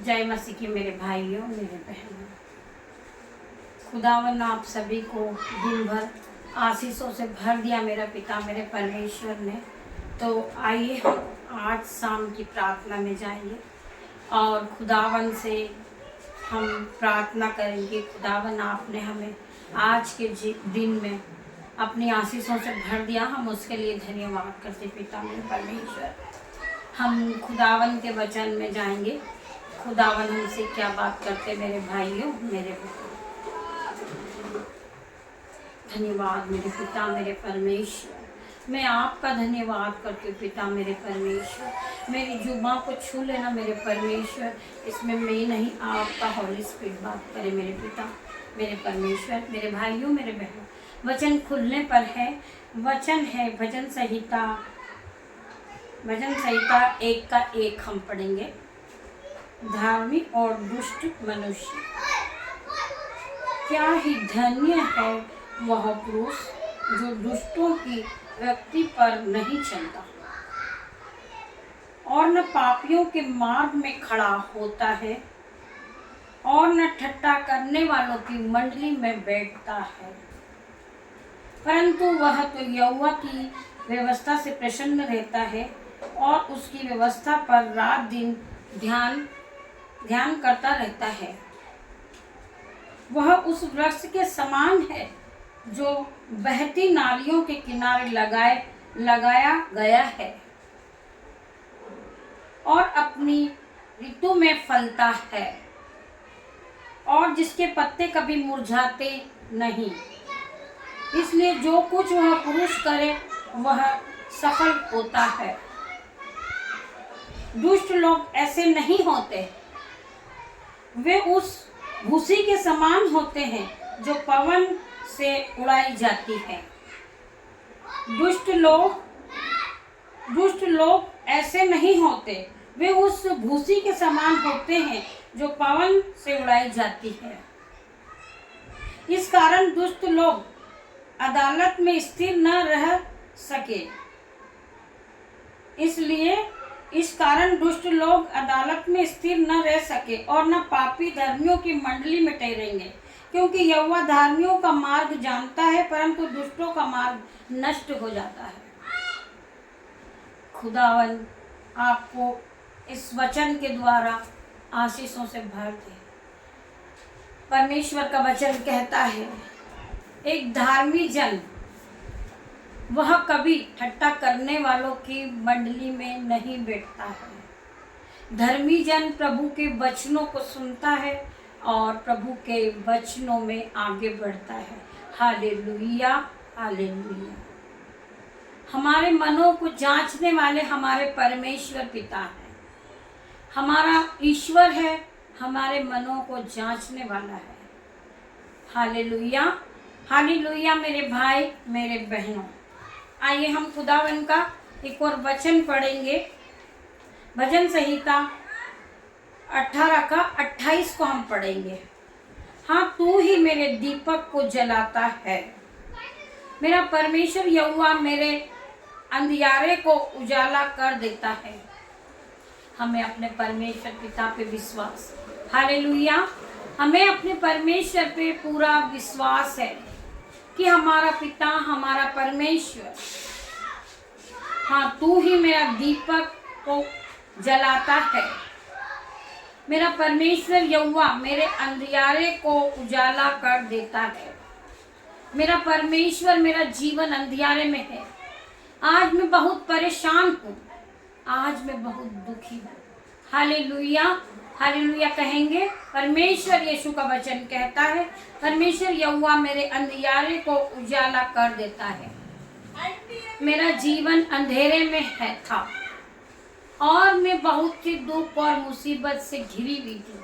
जय मसीह की मेरे भाइयों मेरे बहनों, खुदावन आप सभी को दिन भर आशीषों से भर दिया मेरा पिता मेरे परमेश्वर ने। तो आइए हम आज शाम की प्रार्थना में जाएंगे और खुदावन से हम प्रार्थना करेंगे। खुदावन आपने हमें आज के दिन में अपनी आशीषों से भर दिया, हम उसके लिए धन्यवाद करते पिता मेरे परमेश्वर। हम खुदावन के वचन में जाएंगे। खुदावन हमसे क्या बात करते मेरे भाइयों मेरे बहनों। धन्यवाद मेरे पिता मेरे परमेश्वर, मैं आपका धन्यवाद करती हूँ पिता मेरे परमेश्वर। मेरी जुबान को छू लेना मेरे परमेश्वर, इसमें मैं नहीं आपका हॉली स्पिरिट बात करे मेरे पिता मेरे परमेश्वर। मेरे भाइयों मेरे बहनों, वचन खुलने पर है, वचन है भजन संहिता 1 का 1 हम पढ़ेंगे। धार्मिक और दुष्ट मनुष्य, क्या ही धन्य है वह पुरुष जो दुष्टों की व्यक्ति पर नहीं चलता और न पापियों के मार्ग में खड़ा होता है और न ठट्ठा करने वालों की मंडली में बैठता है, परंतु वह तो यहोवा की व्यवस्था से प्रसन्न रहता है और उसकी व्यवस्था पर रात दिन ध्यान करता रहता है। वह उस वृक्ष के समान है जो बहती नालियों के किनारे लगाया गया है और अपनी ऋतु में फलता है और जिसके पत्ते कभी मुरझाते नहीं। इसलिए जो कुछ वह पुरुष करे वह सफल होता है। दुष्ट लोग ऐसे नहीं होते, वे उस भूसी के समान होते हैं जो पवन से उड़ाई जाती है। दुष्ट लोग ऐसे नहीं होते, वे उस भूसी के समान होते हैं जो पवन से उड़ाई जाती है। इस कारण दुष्ट लोग अदालत में स्थिर न रह सके, इस कारण दुष्ट लोग अदालत में स्थिर न रह सके और न पापी धर्मियों की मंडली में ठहरेंगे, क्योंकि यहोवा धर्मियों का मार्ग जानता है परंतु दुष्टों का मार्ग नष्ट हो जाता है। खुदावन आपको इस वचन के द्वारा आशीषों से भर दे। परमेश्वर का वचन कहता है, एक धार्मिक जन वह कभी ठट्ठा करने वालों की मंडली में नहीं बैठता है। धर्मी जन प्रभु के वचनों को सुनता है और प्रभु के वचनों में आगे बढ़ता है। Hallelujah hallelujah. हमारे मनों को जांचने वाले हमारे परमेश्वर पिता है, हमारा ईश्वर है, हमारे मनों को जांचने वाला है। Hallelujah hallelujah. मेरे भाई मेरे बहनों, आइए हम खुदावन का एक और वचन पढ़ेंगे। भजन संहिता 18 का 28 को हम पढ़ेंगे। हाँ, तू ही मेरे दीपक को जलाता है, मेरा परमेश्वर यहोवा मेरे अंधियारे को उजाला कर देता है। हमें अपने परमेश्वर पिता पे विश्वास, हालेलुया, हमें अपने परमेश्वर पे पूरा विश्वास है कि हमारा पिता हमारा परमेश्वर, हाँ, तू ही मेरा दीपक को जलाता है, मेरा परमेश्वर यहोवा मेरे अंधियारे को उजाला कर देता है। मेरा परमेश्वर मेरा जीवन अंधियारे में है। आज मैं बहुत परेशान हूँ, आज मैं बहुत दुखी हूँ। हालेलुया हालेलुया कहेंगे। परमेश्वर यीशु का वचन कहता है, परमेश्वर यहोवा मेरे अंधियारे को उजाला कर देता है। मेरा जीवन अंधेरे में है था और मैं बहुत सी दुख और मुसीबत से घिरी हुई थी,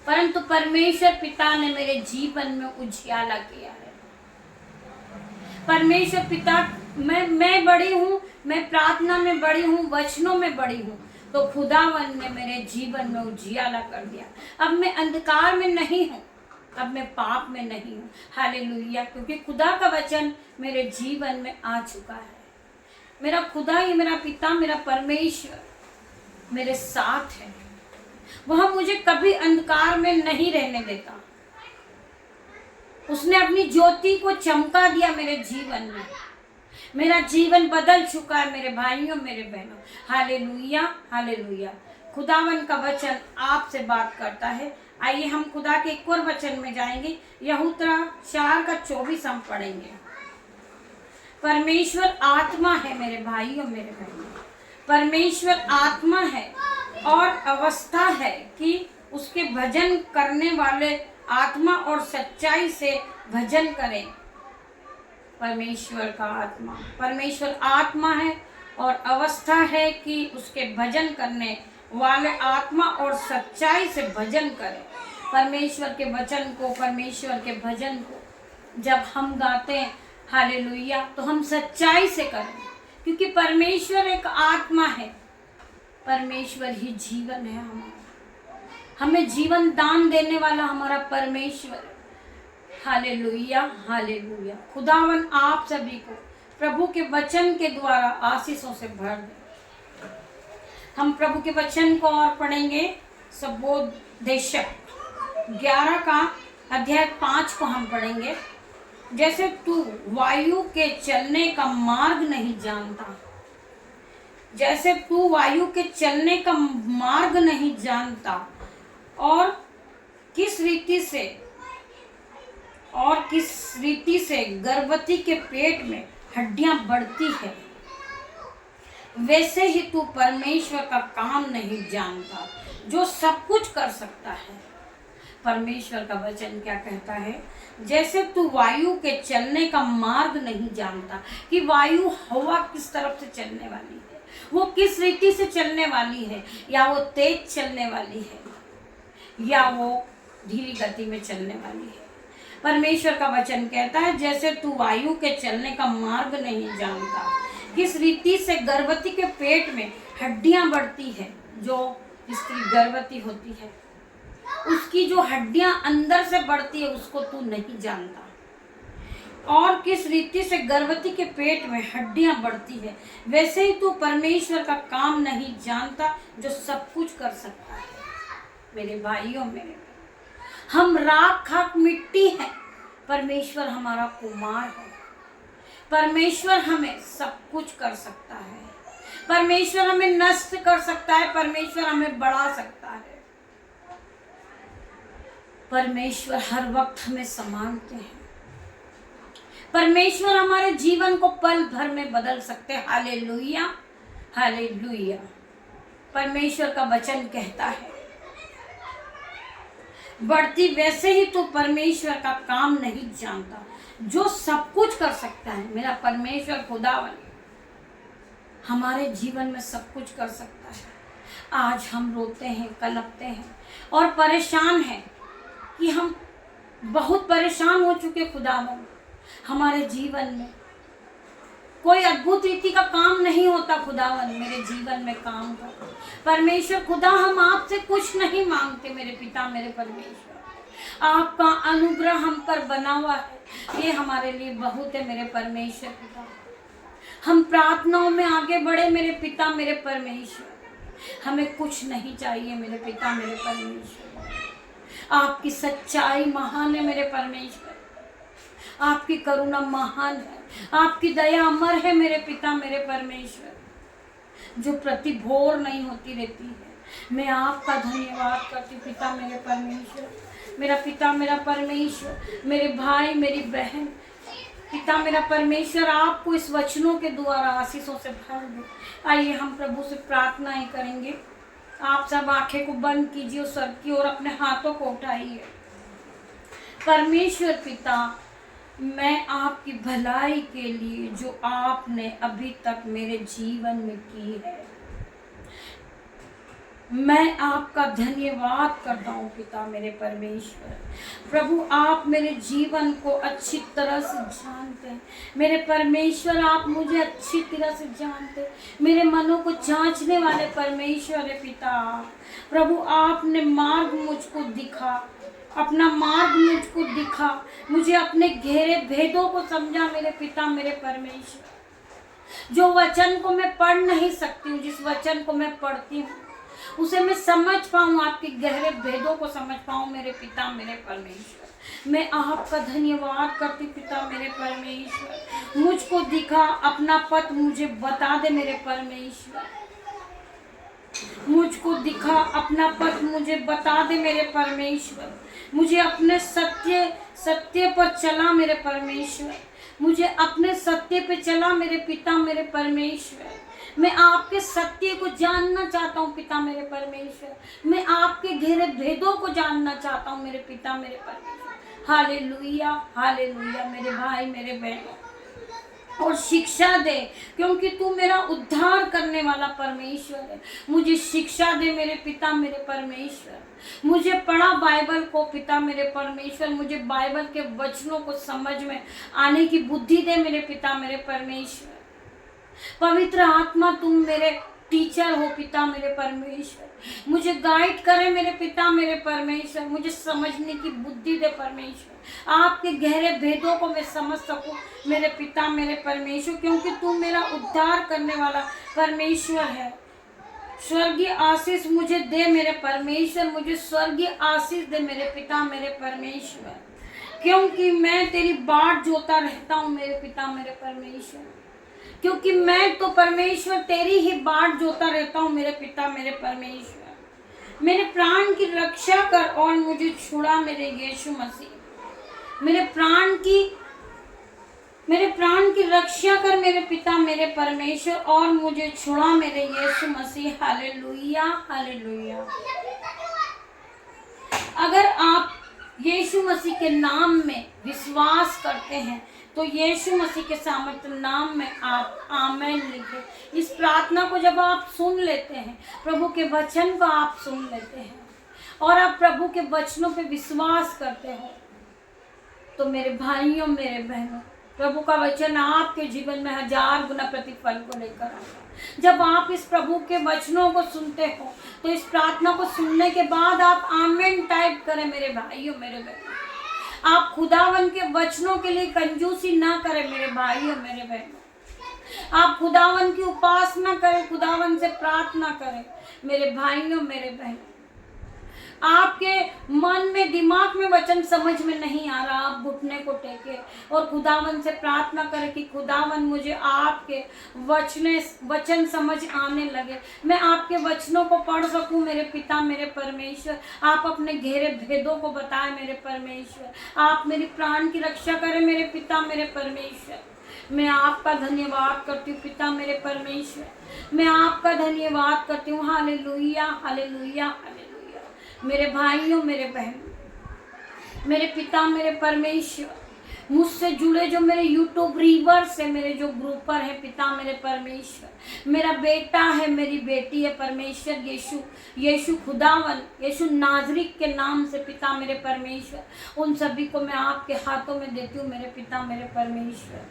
परंतु परमेश्वर पिता ने मेरे जीवन में उजियाला किया है। परमेश्वर पिता, मैं बड़ी हूँ, मैं प्रार्थना में बड़ी हूँ, वचनों में बड़ी हूँ, तो खुदावन ने मेरे जीवन में उजियाला कर दिया। अब मैं अंधकार में नहीं हूँ, अब मैं पाप में नहीं हूँ। हालेलुया, क्योंकि खुदा का वचन मेरे जीवन में आ चुका है। मेरा खुदा ही मेरा पिता मेरा परमेश्वर मेरे साथ है। वह मुझे कभी अंधकार में नहीं रहने देता। उसने अपनी ज्योति को चमका दिया मेरे जीवन में। मेरा जीवन बदल चुका है मेरे भाइयों, मेरे बहनों। Hallelujah, hallelujah. खुदावन का वचन आपसे बात करता है। आइए हम खुदा के एक और वचन में जाएंगे। यहूदा 4:24 हम पढ़ेंगे। परमेश्वर आत्मा है मेरे भाइयों, मेरे बहनों। परमेश्वर आत्मा है और अवस्था है कि उसके भजन करने वाले आत्मा और सच्चाई से भजन करें। परमेश्वर का आत्मा, परमेश्वर आत्मा है और अवस्था है कि उसके भजन करने वाले आत्मा और सच्चाई से भजन करें। परमेश्वर के वचन को, परमेश्वर के भजन को जब हम गाते हैं हालेलुया, तो हम सच्चाई से करें, क्योंकि परमेश्वर एक आत्मा है। परमेश्वर ही जीवन है हमारा। हमें जीवन दान देने वाला हमारा परमेश्वर है। Hallelujah, hallelujah. खुदावन आप सभी को प्रभु के वचन के द्वारा आशीषों से भर दे। हम प्रभु के वचन को और पढ़ेंगे। सबोपदेशक 11:5 को हम पढ़ेंगे। जैसे तू वायु के चलने का मार्ग नहीं जानता, जैसे तू वायु के चलने का मार्ग नहीं जानता और किस रीति से गर्भवती के पेट में हड्डियां बढ़ती है, वैसे ही तू परमेश्वर का काम नहीं जानता जो सब कुछ कर सकता है। परमेश्वर का वचन क्या कहता है? जैसे तू वायु के चलने का मार्ग नहीं जानता कि वायु हवा किस तरफ से चलने वाली है, वो किस रीति से चलने वाली है, या वो तेज चलने वाली है या वो धीमी गति में चलने वाली है। परमेश्वर का वचन कहता है जैसे तू वायु के चलने का मार्ग नहीं जानता, किस रीति से गर्भवती के पेट में हड्डियां बढ़ती है। जो स्त्री गर्भवती होती है उसकी जो हड्डियां अंदर से बढ़ती है उसको तू नहीं जानता, और किस रीति से गर्भवती के पेट में हड्डियां बढ़ती है, वैसे ही तू परमेश्वर का काम नहीं जानता जो सब कुछ कर सकता है। मेरे भाइयों, मेरे हम राख खाक मिट्टी है, परमेश्वर हमारा कुमार है। परमेश्वर हमें सब कुछ कर सकता है। परमेश्वर हमें नष्ट कर सकता है, परमेश्वर हमें बढ़ा सकता है। परमेश्वर हर वक्त हमें संभालते हैं। परमेश्वर हमारे जीवन को पल भर में बदल सकते हैं। Hallelujah, hallelujah. परमेश्वर का वचन कहता है बढ़ती वैसे ही तो परमेश्वर का काम नहीं जानता जो सब कुछ कर सकता है। मेरा परमेश्वर खुदावन हमारे जीवन में सब कुछ कर सकता है। आज हम रोते हैं, कलपते हैं और परेशान हैं कि हम बहुत परेशान हो चुके। खुदावन हमारे जीवन में कोई अद्भुत रीति का काम नहीं होता। खुदावन मेरे जीवन में काम कर। परमेश्वर खुदा हम आपसे कुछ नहीं मांगते। मेरे पिता, मेरे परमेश्वर, आपका अनुग्रह हम पर बना हुआ है, ये हमारे लिए बहुत है। मेरे परमेश्वर खुदा हम प्रार्थनाओं में आगे बढ़े। मेरे पिता, मेरे परमेश्वर, हमें कुछ नहीं चाहिए। मेरे पिता, मेरे परमेश्वर, आपकी सच्चाई महान है। मेरे परमेश्वर, आपकी करुणा महान है, आपकी दया अमर है। मेरे पिता, मेरे परमेश्वर, जो प्रति भोर नहीं होती रहती है। मैं आपका धन्यवाद करती। पिता, मेरे परमेश्वर, मेरा पिता, मेरा परमेश्वर, मेरे भाई, मेरी बहन, पिता मेरा परमेश्वर, आपको इस वचनों के द्वारा आशीषों से भर दे। आइए हम प्रभु से प्रार्थनाएं करेंगे। आप सब आंखें को बंद कीजिए और सर की ओर अपने हाथों को उठाइए। परमेश्वर पिता, मैं आपकी भलाई के लिए जो आपने अभी तक मेरे जीवन में की है, मैं आपका धन्यवाद करता हूँ। पिता मेरे परमेश्वर, प्रभु आप मेरे जीवन को अच्छी तरह से जानते हैं। मेरे परमेश्वर, आप मुझे अच्छी तरह से जानते हैं। मेरे मनों को जांचने वाले परमेश्वर है। पिता प्रभु, आपने मार्ग मुझको दिखा, अपना मार्ग मुझको दिखा, मुझे अपने गहरे भेदों को समझा। मेरे पिता, मेरे परमेश्वर, जो वचन को मैं पढ़ नहीं सकती हूँ, जिस वचन को मैं पढ़ती हूँ उसे मैं समझ पाऊँ, आपके गहरे भेदों को समझ पाऊँ मेरे पिता मेरे परमेश्वर। मैं आपका धन्यवाद करती पिता मेरे परमेश्वर। मुझको दिखा अपना पथ, मुझे बता दे मेरे परमेश्वर। मुझको दिखा अपना पथ, मुझे बता दे मेरे परमेश्वर। मुझे अपने सत्य पर चला मेरे परमेश्वर। मुझे अपने सत्य पे चला मेरे पिता मेरे परमेश्वर। मैं आपके सत्य को जानना चाहता हूँ पिता मेरे परमेश्वर। मैं आपके गहरे भेदों को जानना चाहता हूँ मेरे पिता मेरे परमेश्वर। हालेलुया हालेलुया मेरे भाई मेरे बहनों, और शिक्षा दे, क्योंकि तू मेरा उद्धार करने वाला परमेश्वर है। मुझे शिक्षा दे मेरे पिता मेरे परमेश्वर। मुझे पढ़ा बाइबल को पिता मेरे परमेश्वर। मुझे बाइबल के वचनों को समझ में आने की बुद्धि दे मेरे पिता मेरे परमेश्वर। पवित्र आत्मा तुम मेरे टीचर हो पिता मेरे परमेश्वर। मुझे गाइड करे मेरे पिता मेरे परमेश्वर। मुझे समझने की बुद्धि दे परमेश्वर। आपके गहरे भेदों को मैं समझ सकूं मेरे पिता मेरे परमेश्वर, क्योंकि तू मेरा उद्धार करने वाला परमेश्वर है। स्वर्गीय आशीष मुझे दे मेरे परमेश्वर। मुझे स्वर्गीय आशीष दे मेरे पिता मेरे परमेश्वर, क्योंकि मैं तेरी बाट जोता रहता हूँ मेरे पिता मेरे परमेश्वर। क्योंकि मैं तो परमेश्वर तेरी ही बाट जोता रहता हूँ मेरे पिता मेरे परमेश्वर। मेरे प्राण की रक्षा कर और मुझे छुड़ा मेरे यीशु मसीह। मेरे प्राण की रक्षा कर मेरे पिता मेरे परमेश्वर, और मुझे छुड़ा मेरे यीशु मसीह। Hallelujah hallelujah. अगर आप यीशु मसीह के नाम में विश्वास करते हैं तो यीशु मसीह के सामर्थ्य नाम में आप आमेन लिखें। इस प्रार्थना को जब आप सुन लेते हैं, प्रभु के वचन को आप सुन लेते हैं और आप प्रभु के वचनों पे विश्वास करते हो, तो मेरे भाइयों मेरे बहनों, प्रभु का वचन आपके जीवन में 1000 गुना प्रतिफल को लेकर आएगा। जब आप इस प्रभु के वचनों को सुनते हो तो इस प्रार्थना को सुनने के बाद आप आमीन टाइप करें मेरे भाइयों मेरे बहनों। आप खुदावन के वचनों के लिए कंजूसी ना करें मेरे भाइयों मेरे बहनों। आप खुदावन की उपासना करें, खुदावन से प्रार्थना करें मेरे भाइयों मेरे बहनों। आपके मन में दिमाग में वचन समझ में नहीं आ रहा, आप घुटने को टेके और खुदावन से प्रार्थना करें कि खुदावन मुझे आपके वचन समझ आने लगे, मैं आपके वचनों को पढ़ सकूं मेरे पिता मेरे परमेश्वर। आप अपने गहरे भेदों को बताएं मेरे परमेश्वर। आप मेरी प्राण की रक्षा करें मेरे पिता मेरे परमेश्वर। मैं आपका धन्यवाद करती हूँ पिता मेरे परमेश्वर। मैं आपका धन्यवाद करती हूँ। Hallelujah hallelujah hallelujah. मेरे भाइयों मेरे बहनों, मेरे पिता मेरे परमेश्वर, मुझसे जुड़े जो मेरे यूट्यूब रीवर्स है, मेरे जो ग्रुपर है पिता मेरे परमेश्वर, मेरा बेटा है मेरी बेटी है परमेश्वर, यीशु खुदावन, यीशु नाजरीक के नाम से पिता मेरे परमेश्वर, उन सभी को मैं आपके हाथों में देती हूँ मेरे पिता मेरे परमेश्वर।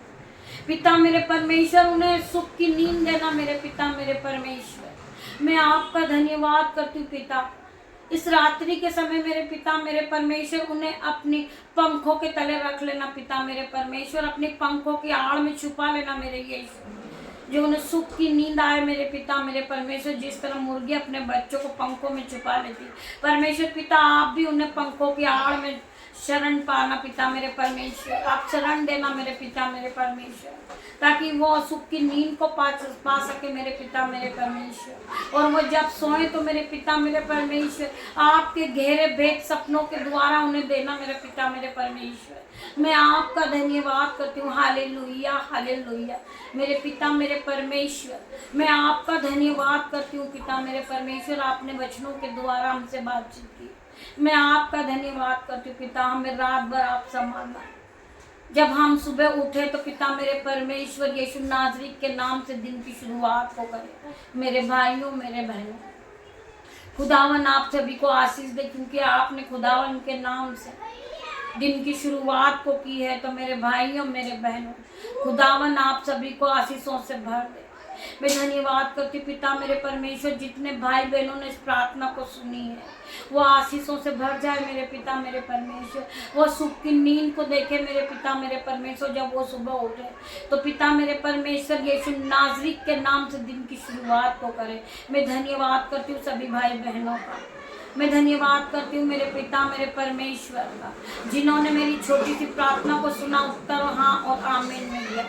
पिता मेरे परमेश्वर, उन्हें सुख की नींद देना मेरे पिता मेरे परमेश्वर। मैं आपका धन्यवाद करती हूँ पिता। इस रात्रि के समय मेरे पिता मेरे परमेश्वर, उन्हें अपनी पंखों के तले रख लेना पिता मेरे परमेश्वर। अपने पंखों की आड़ में छुपा लेना मेरे यीशु, जो उन्हें सुख की नींद आए मेरे पिता मेरे परमेश्वर। जिस तरह मुर्गी अपने बच्चों को पंखों में छुपा लेती परमेश्वर पिता, आप भी उन्हें पंखों की आड़ में शरण पाना पिता मेरे परमेश्वर। आप शरण देना मेरे पिता मेरे परमेश्वर, ताकि वो सुख की नींद को पा सके मेरे पिता मेरे परमेश्वर। और वो जब सोए तो मेरे पिता मेरे परमेश्वर आपके गहरे भेद सपनों के द्वारा उन्हें देना मेरे पिता मेरे परमेश्वर। मैं आपका धन्यवाद करती हूँ। हालेलुया हालेलुया मेरे पिता मेरे परमेश्वर, मैं आपका धन्यवाद करती हूँ पिता मेरे परमेश्वर। आपने वचनों के द्वारा हमसे बातचीत की, मैं आपका धन्यवाद करती हूँ पिता। हमें रात भर आप संभालना, जब हम सुबह उठे तो पिता मेरे परमेश्वर यीशु नाजरीक के नाम से दिन की शुरुआत को करें मेरे भाइयों मेरे बहनों। खुदावन आप सभी को आशीष दे, क्योंकि आपने खुदावन के नाम से दिन की शुरुआत को की है। तो मेरे भाइयों मेरे बहनों, खुदावन आप सभी को आशीषों से भर दे। मैं धन्यवाद करती हूँ पिता मेरे परमेश्वर, जितने भाई बहनों ने इस प्रार्थना को सुनी है वो आशीषों से भर जाए मेरे पिता मेरे परमेश्वर। वो सुख की नींद को देखे मेरे पिता मेरे परमेश्वर, जब वो सुबह उठे तो पिता मेरे परमेश्वर यीशु नाज़री के नाम से दिन की शुरुआत को करे। मैं धन्यवाद करती हूँ सभी भाई बहनों का, मैं धन्यवाद करती हूँ मेरे पिता मेरे परमेश्वर का, जिन्होंने मेरी छोटी सी प्रार्थना को सुना, उत्तर हाँ और आमीन में दिया।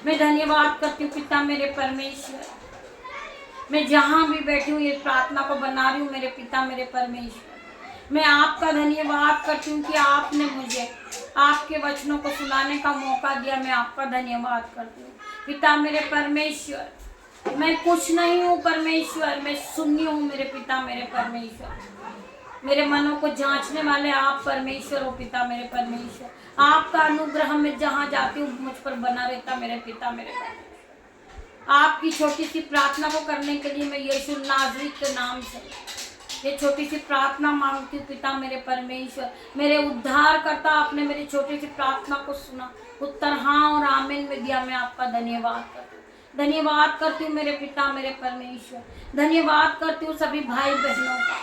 मैं धन्यवाद करती हूँ पिता मेरे परमेश्वर, मैं जहाँ भी बैठी हूँ ये प्रार्थना को बना रही हूँ मेरे पिता मेरे परमेश्वर, मैं आपका धन्यवाद करती हूँ कि आपने मुझे आपके वचनों को सुनाने का मौका दिया। मैं आपका धन्यवाद करती हूँ पिता मेरे परमेश्वर। मैं कुछ नहीं हूँ परमेश्वर, मैं शून्य हूँ मेरे पिता मेरे परमेश्वर। मेरे मनों को जांचने वाले आप परमेश्वर हो पिता मेरे परमेश्वर। आपका अनुग्रह मैं जहाँ जाती हूँ मुझ पर बना रहता मेरे पिता मेरे परमेश्वर। आपकी छोटी सी प्रार्थना को करने के लिए मैं यीशु नाज़री के नाम से ये छोटी सी प्रार्थना मांगती हूँ पिता मेरे परमेश्वर। मेरे उद्धार करता आपने मेरी छोटी सी प्रार्थना को सुना, उत्तर हाँ और आमीन में दिया। मैं आपका धन्यवाद करती हूँ, धन्यवाद करती हूँ मेरे पिता मेरे परमेश्वर। धन्यवाद करती हूँ सभी भाई बहनों का,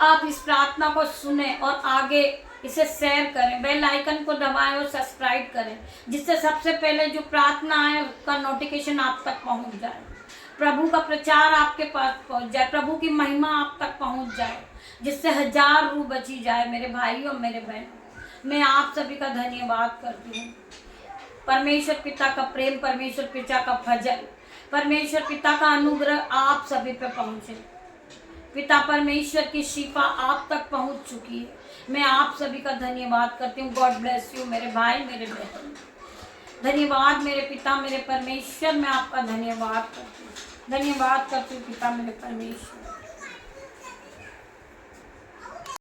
आप इस प्रार्थना को सुने और आगे इसे शेयर करें, बेल आइकन को दबाएं और सब्सक्राइब करें, जिससे सबसे पहले जो प्रार्थना है उसका नोटिफिकेशन आप तक पहुंच जाए, प्रभु का प्रचार आपके पास पहुंच जाए, प्रभु की महिमा आप तक पहुंच जाए, जिससे 1000 रूह बची जाए। मेरे भाई और मेरे बहनों, मैं आप सभी का धन्यवाद करती हूँ। परमेश्वर पिता का प्रेम, परमेश्वर पिता का फजल, परमेश्वर पिता का अनुग्रह आप सभी पे पहुँचे। पिता परमेश्वर की शिफा आप तक पहुंच चुकी है। मैं आप सभी का धन्यवाद करती हूँ। गॉड ब्लेस यू मेरे भाई मेरे बहन। धन्यवाद मेरे पिता मेरे परमेश्वर, मैं आपका धन्यवाद करती हूँ, धन्यवाद करती हूँ पिता मेरे परमेश्वर।